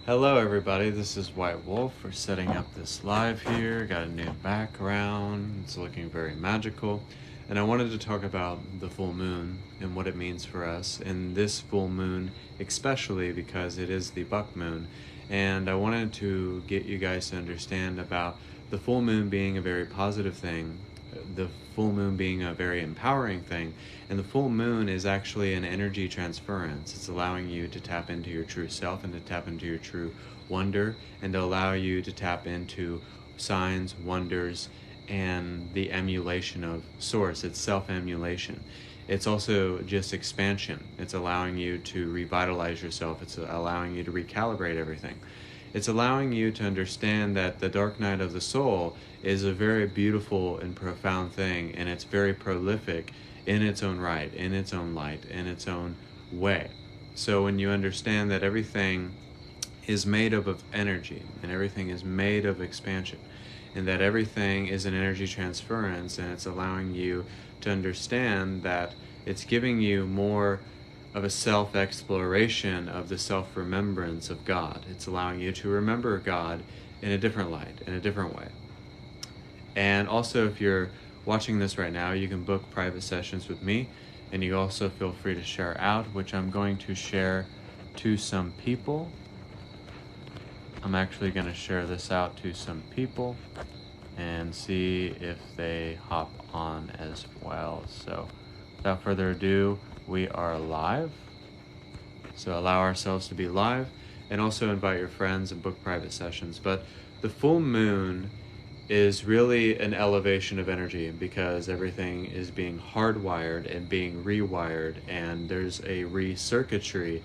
Hello everybody, this is White Wolf. We're setting up this live here, got a new background, it's looking very magical, and I wanted to talk about the full moon and what it means for us, and this full moon especially because it is the buck moon, and I wanted to get you guys to understand about the full moon being a very positive thing, the full moon being a very empowering thing, and the full moon is actually an energy transference. It's allowing you to tap into your true self and to tap into your true wonder and to allow you to tap into signs, wonders, and the emulation of source. It's self-emulation. It's also just expansion. It's allowing you to revitalize yourself. It's allowing you to recalibrate everything. It's allowing you to understand that the dark night of the soul is a very beautiful and profound thing, and it's very prolific in its own right, in its own light, in its own way. So when you understand that everything is made up of energy and everything is made of expansion, and that everything is an energy transference, and it's allowing you to understand that it's giving you more of a self-exploration of the self-remembrance of God. It's allowing you to remember God in a different light, in a different way. And also, if you're watching this right now, you can book private sessions with me, and you also feel free to share out, which I'm going to share to some people. I'm actually going to share this out to some people and see if they hop on as well. So without further ado, we are live. So allow ourselves to be live, and also invite your friends and book private sessions. But the full moon is really an elevation of energy because everything is being hardwired and being rewired, and there's a recircuitry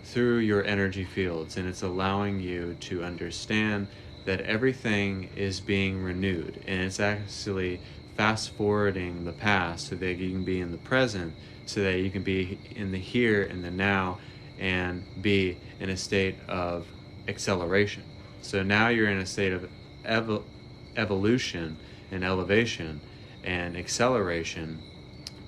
through your energy fields, and it's allowing you to understand that everything is being renewed, and it's actually fast forwarding the past so that you can be in the present, so that you can be in the here and the now and be in a state of acceleration. So now you're in a state of evolution and elevation and acceleration,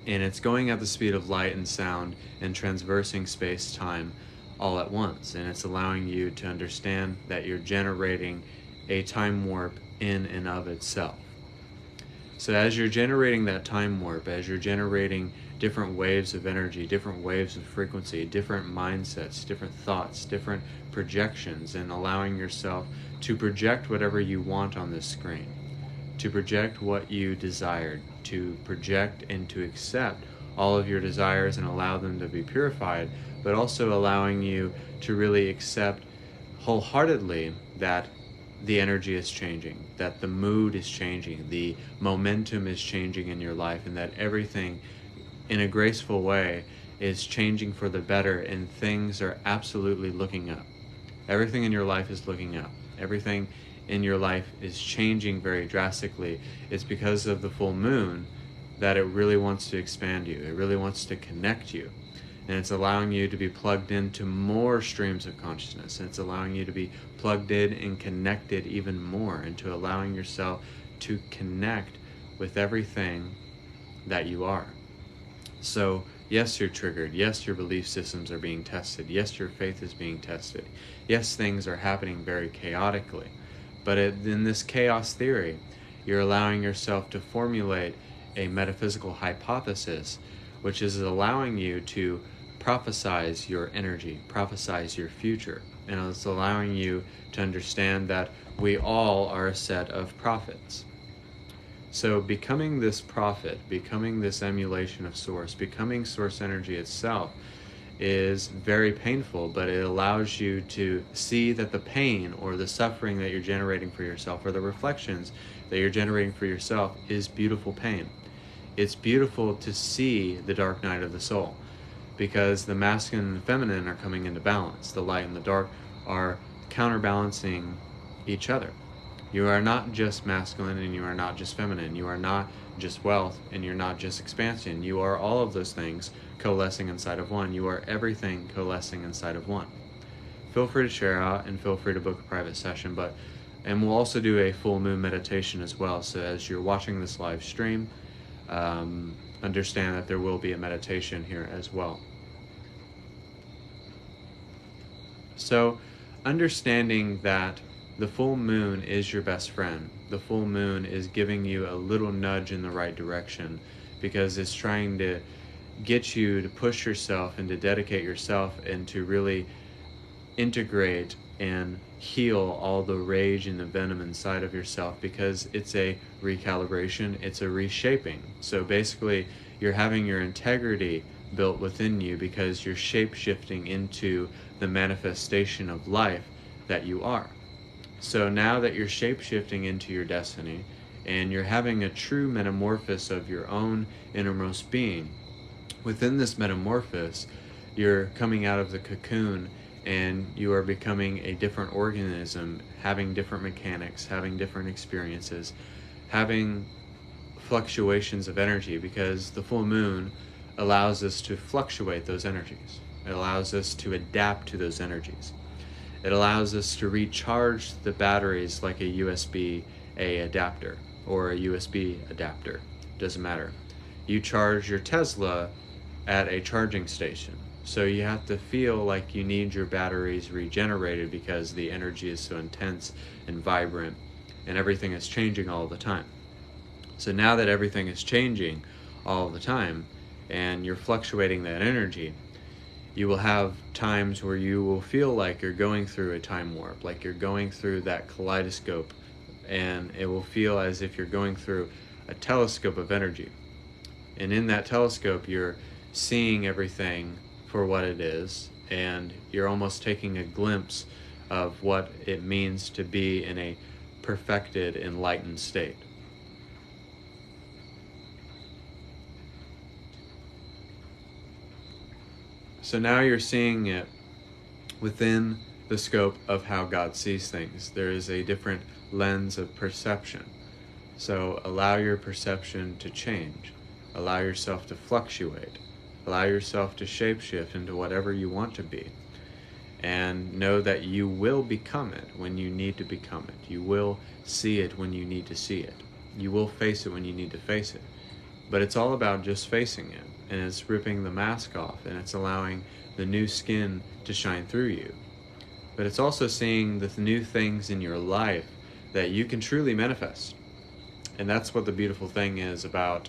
and it's going at the speed of light and sound and transversing space-time all at once, and it's allowing you to understand that you're generating a time warp in and of itself. So as you're generating that time warp, as you're generating different waves of energy, different waves of frequency, different mindsets, different thoughts, different projections, and allowing yourself to project whatever you want on this screen, to project what you desired, to project and to accept all of your desires and allow them to be purified, but also allowing you to really accept wholeheartedly that the energy is changing, that the mood is changing, the momentum is changing in your life, and that everything in a graceful way is changing for the better, and things are absolutely looking up. Everything in your life is looking up. Everything in your life is changing very drastically. It's because of the full moon that it really wants to expand you. It really wants to connect you. And it's allowing you to be plugged into more streams of consciousness. And it's allowing you to be plugged in and connected even more, and to allowing yourself to connect with everything that you are. So yes, you're triggered. Yes, your belief systems are being tested. Yes, your faith is being tested. Yes, things are happening very chaotically. But in this chaos theory, you're allowing yourself to formulate a metaphysical hypothesis, which is allowing you to prophesize your energy, prophesize your future. And it's allowing you to understand that we all are a set of prophets. So becoming this prophet, becoming this emulation of source, becoming source energy itself is very painful, but it allows you to see that the pain or the suffering that you're generating for yourself, or the reflections that you're generating for yourself, is beautiful pain. It's beautiful to see the dark night of the soul, because the masculine and feminine are coming into balance. The light and the dark are counterbalancing each other. You are not just masculine and you are not just feminine. You are not just wealth and you're not just expansion. You are all of those things coalescing inside of one. You are everything coalescing inside of one. Feel free to share out and feel free to book a private session, and we'll also do a full moon meditation as well. So as you're watching this live stream, understand that there will be a meditation here as well. So understanding that the full moon is your best friend. The full moon is giving you a little nudge in the right direction because it's trying to get you to push yourself and to dedicate yourself and to really integrate and heal all the rage and the venom inside of yourself, because it's a recalibration, it's a reshaping. So basically, you're having your integrity built within you because you're shape shifting into the manifestation of life that you are. So now that you're shape shifting into your destiny and you're having a true metamorphosis of your own innermost being, within this metamorphosis, you're coming out of the cocoon and you are becoming a different organism, having different mechanics, having different experiences, having fluctuations of energy, because the full moon allows us to fluctuate those energies. It allows us to adapt to those energies. It allows us to recharge the batteries like a USB-A adapter or a USB adapter. Doesn't matter. You charge your Tesla at a charging station. So you have to feel like you need your batteries regenerated because the energy is so intense and vibrant and everything is changing all the time. So now that everything is changing all the time and you're fluctuating that energy, you will have times where you will feel like you're going through a time warp, like you're going through that kaleidoscope, and it will feel as if you're going through a telescope of energy. And in that telescope, you're seeing everything for what it is, and you're almost taking a glimpse of what it means to be in a perfected, enlightened state. So now you're seeing it within the scope of how God sees things. There is a different lens of perception. So allow your perception to change. Allow yourself to fluctuate. Allow yourself to shapeshift into whatever you want to be. And know that you will become it when you need to become it. You will see it when you need to see it. You will face it when you need to face it. But it's all about just facing it. And it's ripping the mask off. And it's allowing the new skin to shine through you. But it's also seeing the new things in your life that you can truly manifest. And that's what the beautiful thing is about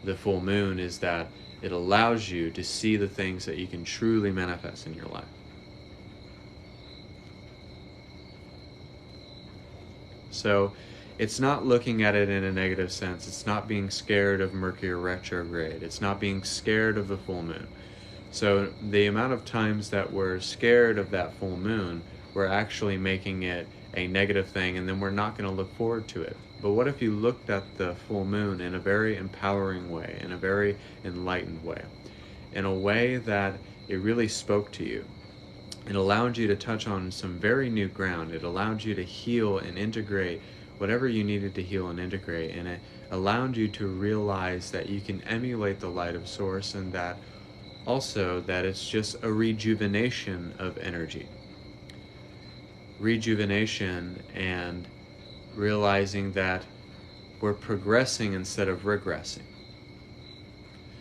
the full moon, is that it allows you to see the things that you can truly manifest in your life. So it's not looking at it in a negative sense. It's not being scared of Mercury retrograde. It's not being scared of the full moon. So the amount of times that we're scared of that full moon, we're actually making it a negative thing, and then we're not going to look forward to it. But what if you looked at the full moon in a very empowering way, in a very enlightened way, in a way that it really spoke to you? It allowed you to touch on some very new ground. It allowed you to heal and integrate whatever you needed to heal and integrate, and it allowed you to realize that you can emulate the light of Source, and that also that it's just a rejuvenation of energy. Rejuvenation, and realizing that we're progressing instead of regressing.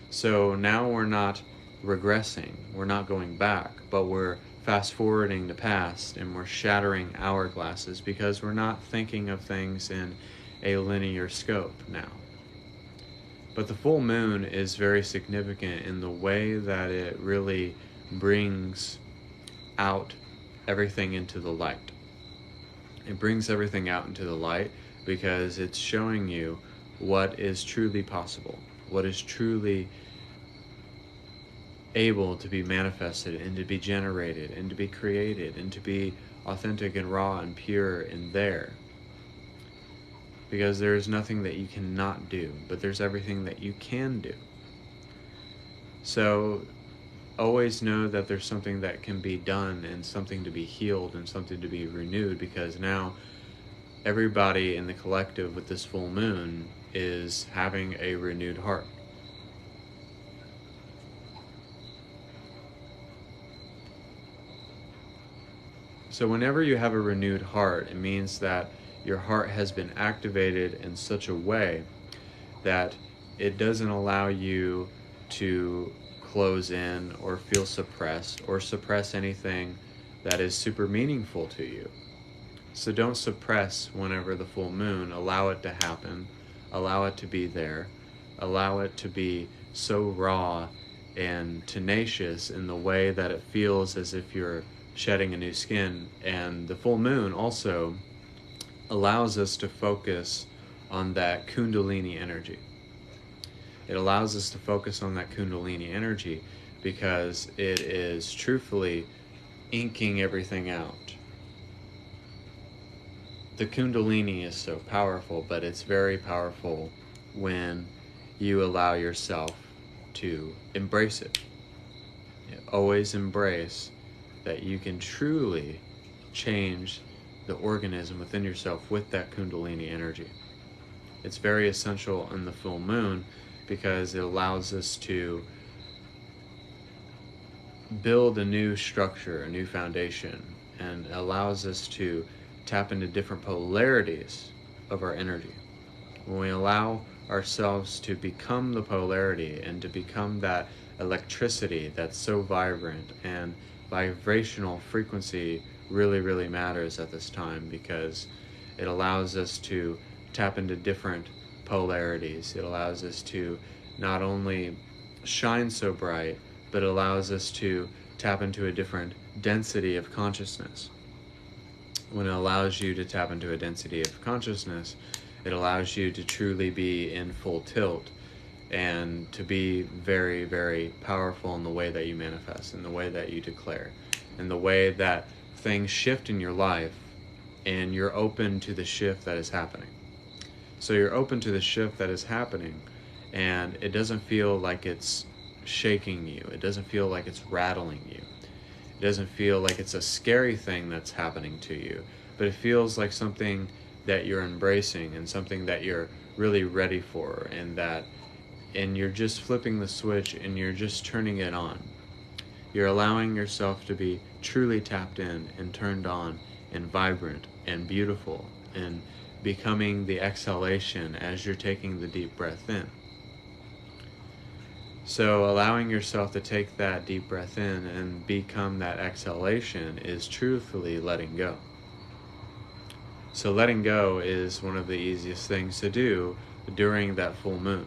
So now we're not regressing, we're not going back, but we're fast forwarding the past, and we're shattering hourglasses because we're not thinking of things in a linear scope now. But the full moon is very significant in the way that it really brings out everything into the light. It brings everything out into the light because it's showing you what is truly possible, what is truly able to be manifested and to be generated and to be created and to be authentic and raw and pure in there. Because there is nothing that you cannot do, but there's everything that you can do. So always know that there's something that can be done, and something to be healed, and something to be renewed, because now everybody in the collective with this full moon is having a renewed heart. So whenever you have a renewed heart, it means that your heart has been activated in such a way that it doesn't allow you to close in or feel suppressed or suppress anything that is super meaningful to you. So don't suppress whenever the full moon. Allow it to happen. Allow it to be there. Allow it to be so raw and tenacious in the way that it feels as if you're shedding a new skin. And the full moon also allows us to focus on that Kundalini energy. It allows us to focus on that Kundalini energy because it is truthfully inking everything out. The Kundalini is so powerful, but it's very powerful when you allow yourself to embrace it. Always embrace that you can truly change the organism within yourself with that Kundalini energy. It's very essential in the full moon because it allows us to build a new structure, a new foundation, and allows us to tap into different polarities of our energy. When we allow ourselves to become the polarity and to become that electricity that's so vibrant, and vibrational frequency really matters at this time because it allows us to tap into different polarities. It allows us to not only shine so bright, but it allows us to tap into a different density of consciousness. When it allows you to tap into a density of consciousness, it allows you to truly be in full tilt and to be very powerful in the way that you manifest, in the way that you declare, in the way that things shift in your life and you're open to the shift that is happening. So you're open to the shift that is happening and it doesn't feel like it's shaking you. It doesn't feel like it's rattling you. It doesn't feel like it's a scary thing that's happening to you, but it feels like something that you're embracing and something that you're really ready for, and you're just flipping the switch and you're just turning it on. You're allowing yourself to be truly tapped in and turned on and vibrant and beautiful and becoming the exhalation as you're taking the deep breath in. So allowing yourself to take that deep breath in and become that exhalation is truthfully letting go. So letting go is one of the easiest things to do during that full moon.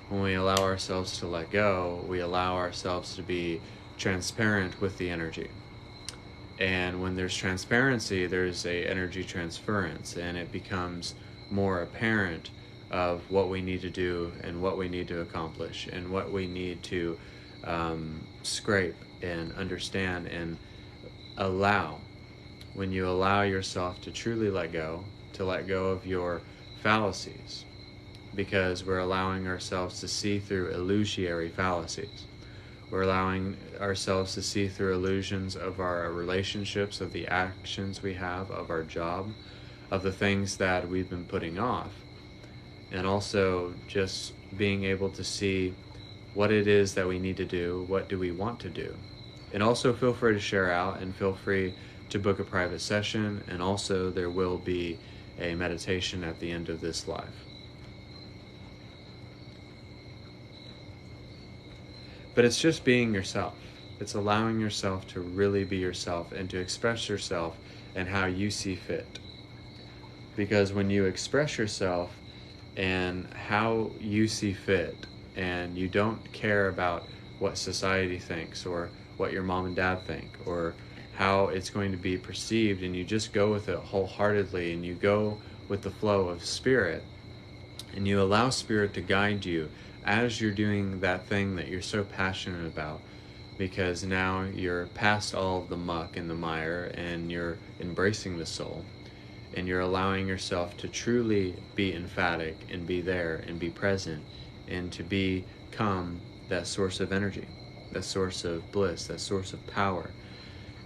When we allow ourselves to let go, we allow ourselves to be transparent with the energy. And when there's transparency, there's a energy transference, and it becomes more apparent of what we need to do and what we need to accomplish and what we need to scrape and understand and allow. When you allow yourself to truly let go of your fallacies, because we're allowing ourselves to see through illusory fallacies. We're allowing ourselves to see through illusions of our relationships, of the actions we have, of our job, of the things that we've been putting off. And also just being able to see what it is that we need to do, what do we want to do. And also feel free to share out and feel free to book a private session. And also there will be a meditation at the end of this live. But it's just being yourself. It's allowing yourself to really be yourself and to express yourself and how you see fit. Because when you express yourself and how you see fit, and you don't care about what society thinks or what your mom and dad think or how it's going to be perceived, and you just go with it wholeheartedly and you go with the flow of spirit and you allow spirit to guide you as you're doing that thing that you're so passionate about, because now you're past all of the muck and the mire and you're embracing the soul. And you're allowing yourself to truly be emphatic and be there and be present and to become that source of energy, that source of bliss, that source of power.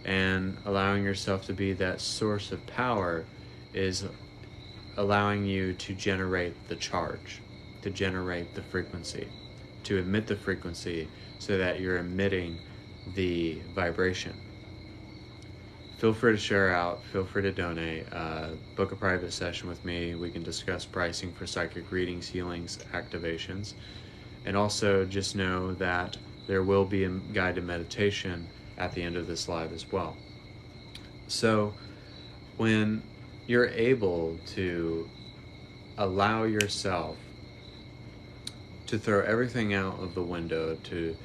And allowing yourself to be that source of power is allowing you to generate the charge, to generate the frequency, to emit the frequency so that you're emitting the vibration. Feel free to share out, feel free to donate, book a private session with me. We can discuss pricing for psychic readings, healings, activations. And also just know that there will be a guided meditation at the end of this live as well. So when you're able to allow yourself to throw everything out of the window, to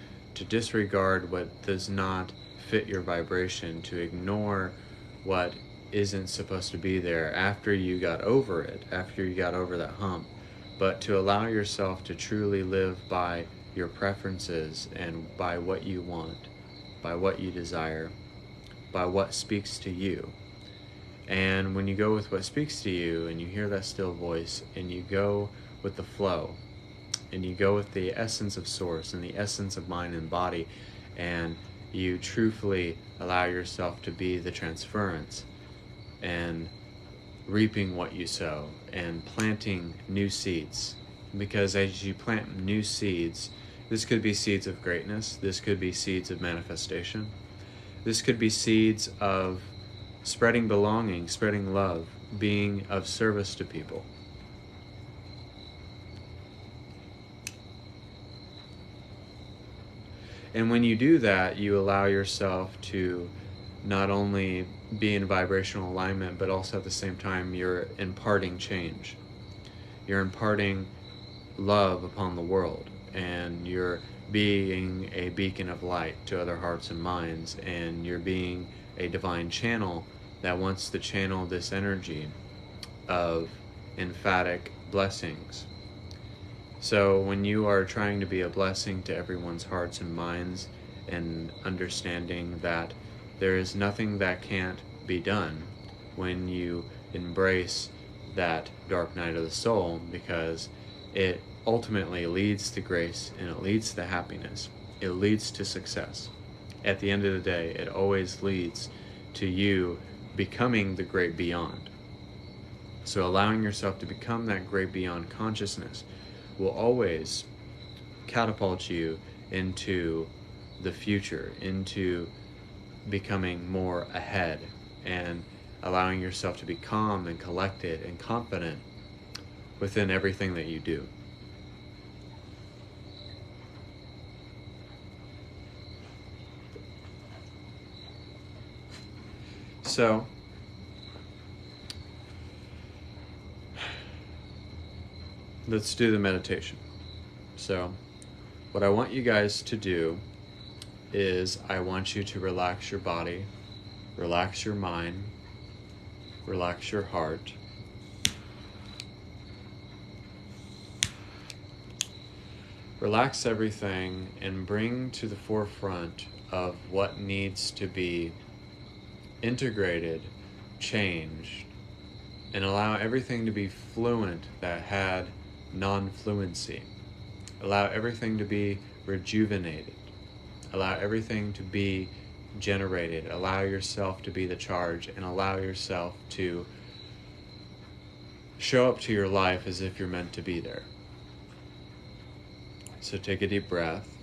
disregard what does not fit your vibration, to ignore what isn't supposed to be there after you got over it, after you got over that hump, but to allow yourself to truly live by your preferences and by what you want, by what you desire, by what speaks to you. And when you go with what speaks to you and you hear that still voice and you go with the flow and you go with the essence of source and the essence of mind and body, and you truthfully allow yourself to be the transference and reaping what you sow and planting new seeds. Because as you plant new seeds, this could be seeds of greatness, this could be seeds of manifestation, this could be seeds of spreading belonging, spreading love, being of service to people. And when you do that, you allow yourself to not only be in vibrational alignment, but also at the same time, you're imparting change. You're imparting love upon the world, and you're being a beacon of light to other hearts and minds, and you're being a divine channel that wants to channel this energy of emphatic blessings. So when you are trying to be a blessing to everyone's hearts and minds, and understanding that there is nothing that can't be done, when you embrace that dark night of the soul, because it ultimately leads to grace and it leads to happiness, it leads to success. At the end of the day, it always leads to you becoming the great beyond. So allowing yourself to become that great beyond consciousness will always catapult you into the future, into becoming more ahead, and allowing yourself to be calm and collected and confident within everything that you do. So let's do the meditation. So what I want you guys to do is I want you to relax your body, relax your mind, relax your heart. Relax everything and bring to the forefront of what needs to be integrated, changed, and allow everything to be fluent that had non-fluency. Allow everything to be rejuvenated. Allow everything to be generated. Allow yourself to be the charge, and allow yourself to show up to your life as if you're meant to be there. So take a deep breath.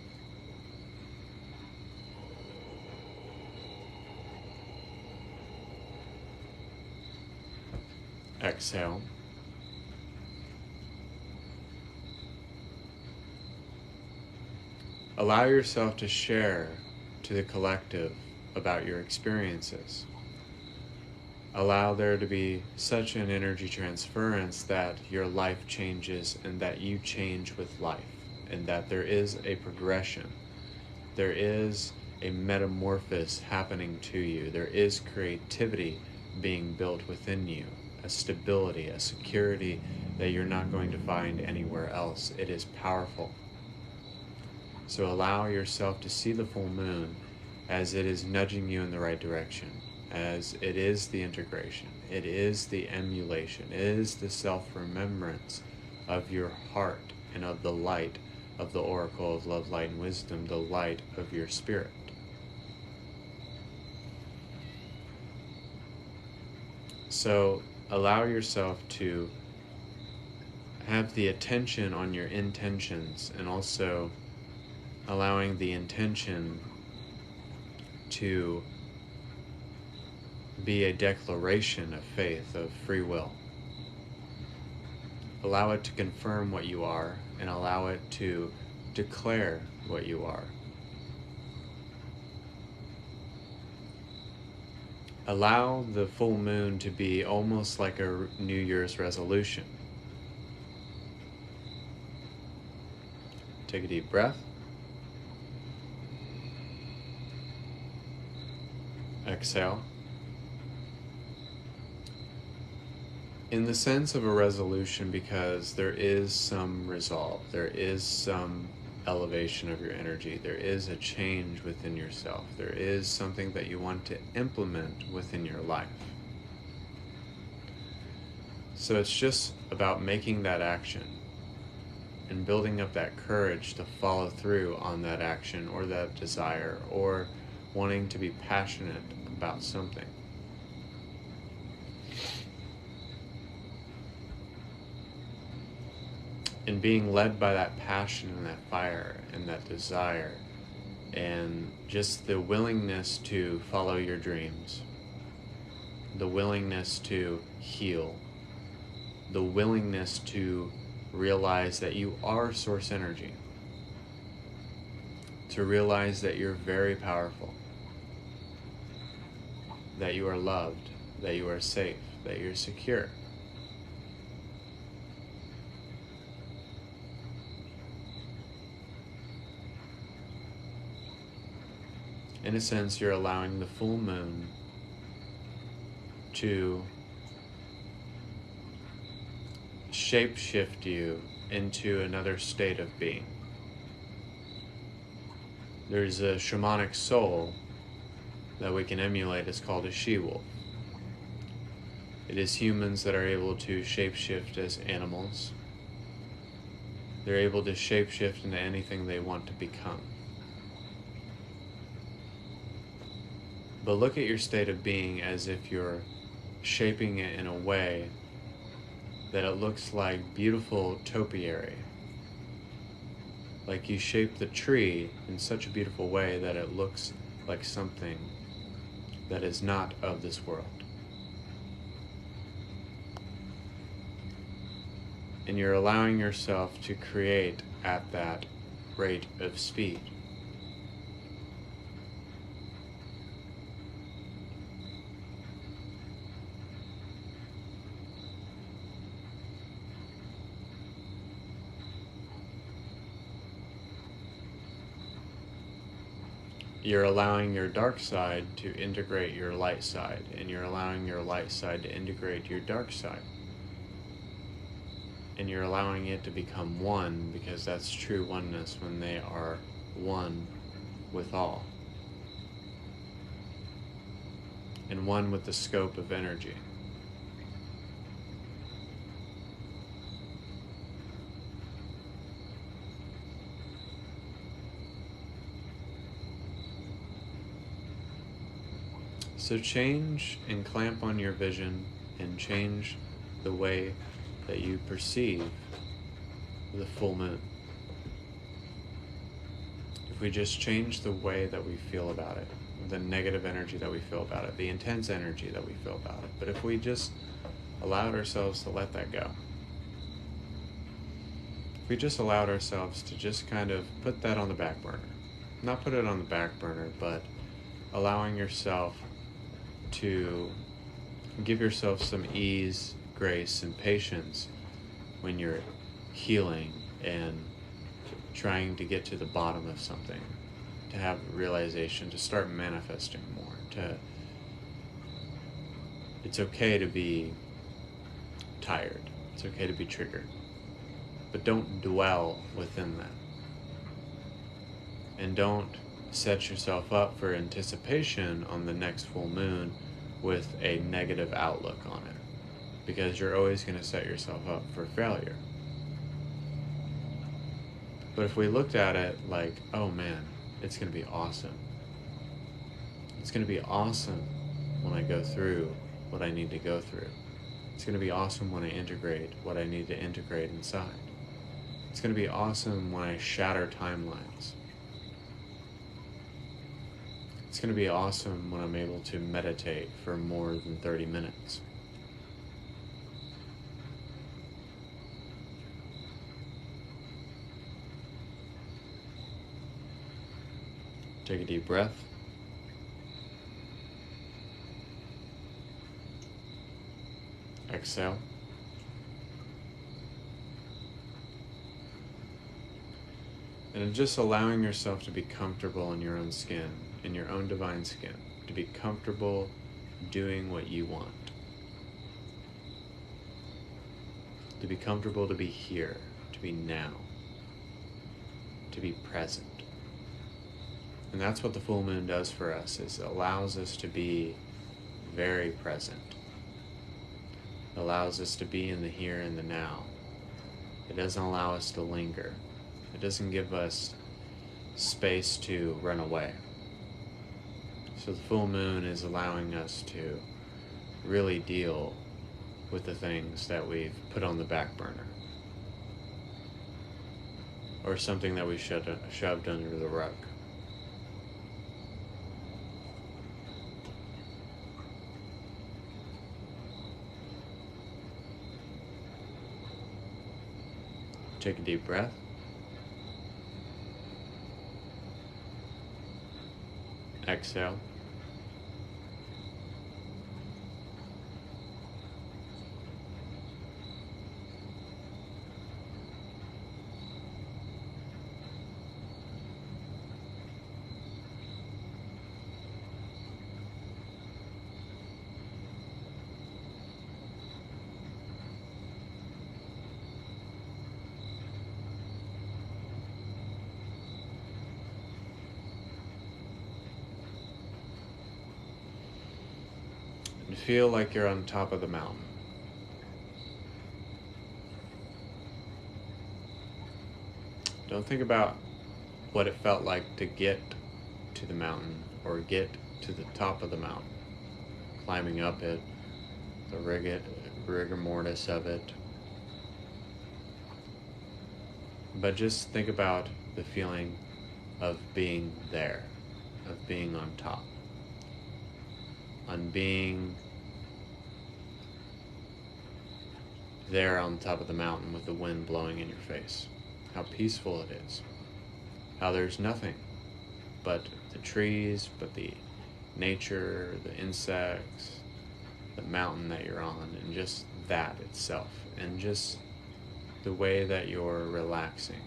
Exhale. Allow yourself to share to the collective about your experiences. Allow there to be such an energy transference that your life changes and that you change with life, and that there is a progression. There is a metamorphosis happening to you. There is creativity being built within you, a stability, a security that you're not going to find anywhere else. It is powerful. So allow yourself to see the full moon as it is nudging you in the right direction, as it is the integration, it is the emulation, it is the self-remembrance of your heart and of the light of the oracle of love, light, and wisdom, the light of your spirit. So allow yourself to have the attention on your intentions, and also allowing the intention to be a declaration of faith, of free will. Allow it to confirm what you are, and allow it to declare what you are. Allow the full moon to be almost like a New Year's resolution. Take a deep breath. Exhale. In the sense of a resolution, because there is some resolve, there is some elevation of your energy, there is a change within yourself, there is something that you want to implement within your life. So it's just about making that action and building up that courage to follow through on that action or that desire, or wanting to be passionate about something. And being led by that passion and that fire and that desire, and just the willingness to follow your dreams, the willingness to heal, the willingness to realize that you are source energy, to realize that you're very powerful, that you are loved, that you are safe, that you're secure. In a sense, you're allowing the full moon to shape-shift you into another state of being. There's a shamanic soul that we can emulate. It's called a she-wolf. It is humans that are able to shape-shift as animals. They're able to shape-shift into anything they want to become. But look at your state of being as if you're shaping it in a way that it looks like beautiful topiary. Like you shape the tree in such a beautiful way that it looks like something that is not of this world. And you're allowing yourself to create at that rate of speed. You're allowing your dark side to integrate your light side, and you're allowing your light side to integrate your dark side. And you're allowing it to become one, because that's true oneness when they are one with all. And one with the scope of energy. So change and clamp on your vision and change the way that you perceive the full moon. If we just change the way that we feel about it, the negative energy that we feel about it, the intense energy that we feel about it, but if we just allowed ourselves to let that go, if we just allowed ourselves to just kind of put that on the back burner, not put it on the back burner, but allowing yourself to give yourself some ease, grace, and patience when you're healing and trying to get to the bottom of something, to have realization, to start manifesting more, it's okay to be tired, it's okay to be triggered, but don't dwell within that. And don't set yourself up for anticipation on the next full moon with a negative outlook on it, because you're always going to set yourself up for failure. But if we looked at it like, oh man, it's going to be awesome. It's going to be awesome when I go through what I need to go through. It's going to be awesome when I integrate what I need to integrate inside. It's going to be awesome when I shatter timelines. It's going to be awesome when I'm able to meditate for more than 30 minutes. Take a deep breath. Exhale. And just allowing yourself to be comfortable in your own skin, in your own divine skin, to be comfortable doing what you want. To be comfortable to be here, to be now, to be present. And that's what the full moon does for us, is it allows us to be very present. It allows us to be in the here and the now. It doesn't allow us to linger. It doesn't give us space to run away. So the full moon is allowing us to really deal with the things that we've put on the back burner, or something that we shoved under the rug. Take a deep breath. Exhale. And feel like you're on top of the mountain. Don't think about what it felt like to get to the mountain or get to the top of the mountain. Climbing up it, the rigor mortis of it. But just think about the feeling of being there, of being on top. On being there on top of the mountain with the wind blowing in your face. How peaceful it is. How there's nothing but the trees, but the nature, the insects, the mountain that you're on, and just that itself, and just the way that you're relaxing.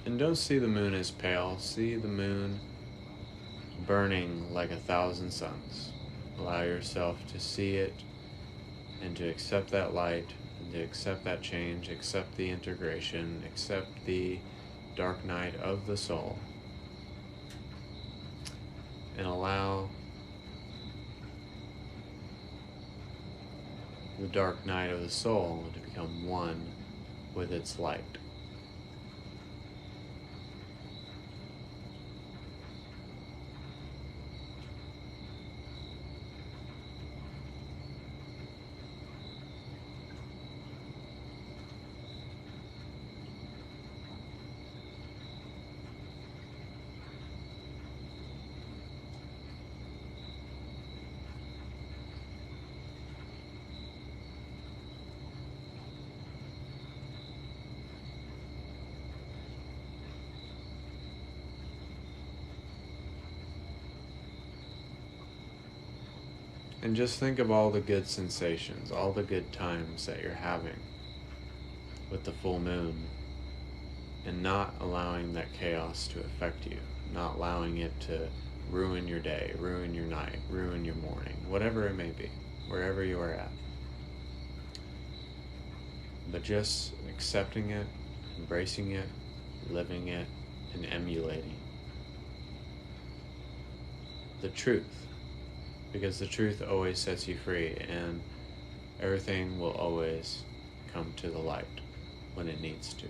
And don't see the moon as pale. See the moon burning like 1,000 suns. Allow yourself to see it and to accept that light, and to accept that change, accept the integration, accept the dark night of the soul. And allow the dark night of the soul to become one with its light. And just think of all the good sensations, all the good times that you're having with the full moon, and not allowing that chaos to affect you, not allowing it to ruin your day, ruin your night, ruin your morning, whatever it may be, wherever you are at. But just accepting it, embracing it, living it, and emulating the truth. Because the truth always sets you free, and everything will always come to the light when it needs to.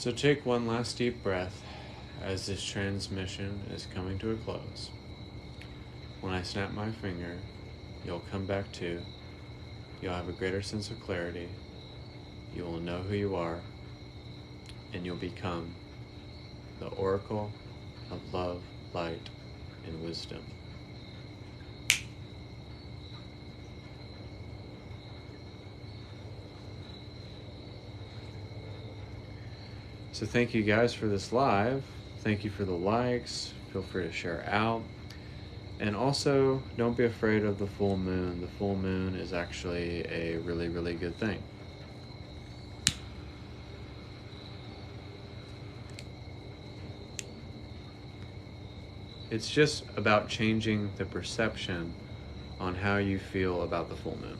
So take one last deep breath as this transmission is coming to a close. When I snap my finger, you'll come back to. You'll have a greater sense of clarity. You will know who you are, and you'll become the oracle of love, light, and wisdom. So thank you guys for this live. Thank you for the likes. Feel free to share out. And also, don't be afraid of the full moon. The full moon is actually a really, really good thing. It's just about changing the perception on how you feel about the full moon.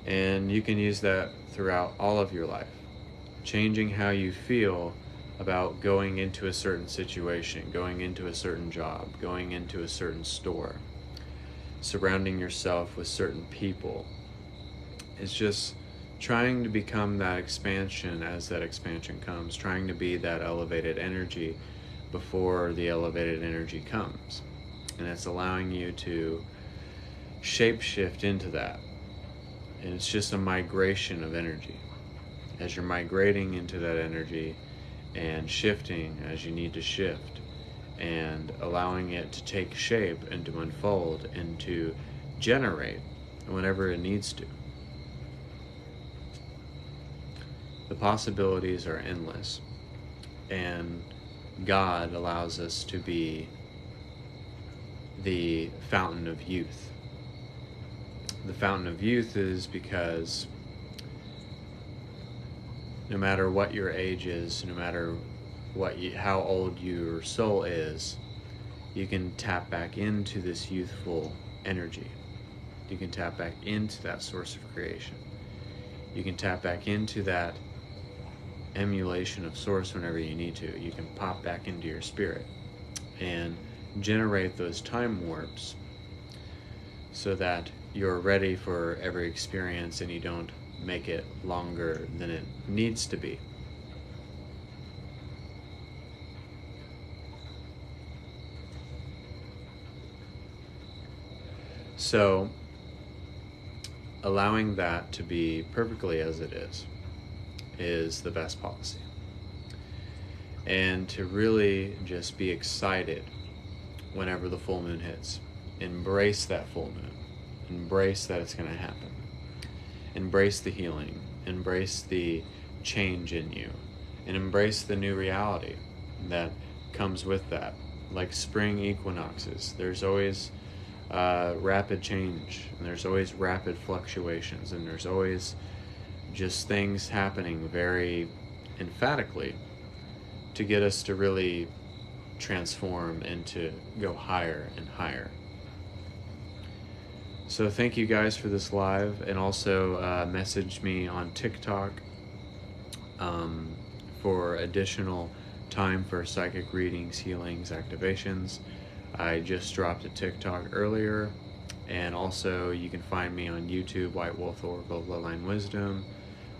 And you can use that throughout all of your life. Changing how you feel about going into a certain situation, going into a certain job, going into a certain store, surrounding yourself with certain people. It's just trying to become that expansion as that expansion comes, trying to be that elevated energy before the elevated energy comes. And it's allowing you to shapeshift into that. And it's just a migration of energy. As you're migrating into that energy and shifting as you need to shift, and allowing it to take shape and to unfold and to generate whenever it needs to. The possibilities are endless, and God allows us to be the fountain of youth. The fountain of youth is because no matter what your age is, no matter how old your soul is, you can tap back into this youthful energy. You can tap back into that source of creation. You can tap back into that emulation of source whenever you need to. You can pop back into your spirit and generate those time warps so that you're ready for every experience and you don't make it longer than it needs to be. So, allowing that to be perfectly as it is the best policy. And to really just be excited whenever the full moon hits. Embrace that full moon. Embrace that it's going to happen. Embrace the healing, embrace the change in you, and embrace the new reality that comes with that. Like spring equinoxes, there's always rapid change, and there's always rapid fluctuations, and there's always just things happening very emphatically to get us to really transform and to go higher and higher. So thank you guys for this live, and also message me on TikTok for additional time for psychic readings, healings, activations. I just dropped a TikTok earlier, and also you can find me on YouTube, White Wolf Oracle Bloodline Wisdom,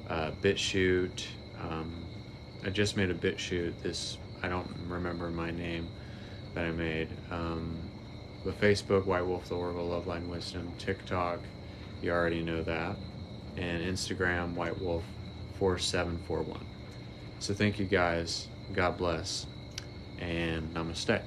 BitChute. I just made a BitChute. I don't remember my name that I made. But Facebook, White Wolf, the Oracle, Loveline Wisdom. TikTok, you already know that. And Instagram, White Wolf 4741. So thank you guys. God bless. And namaste.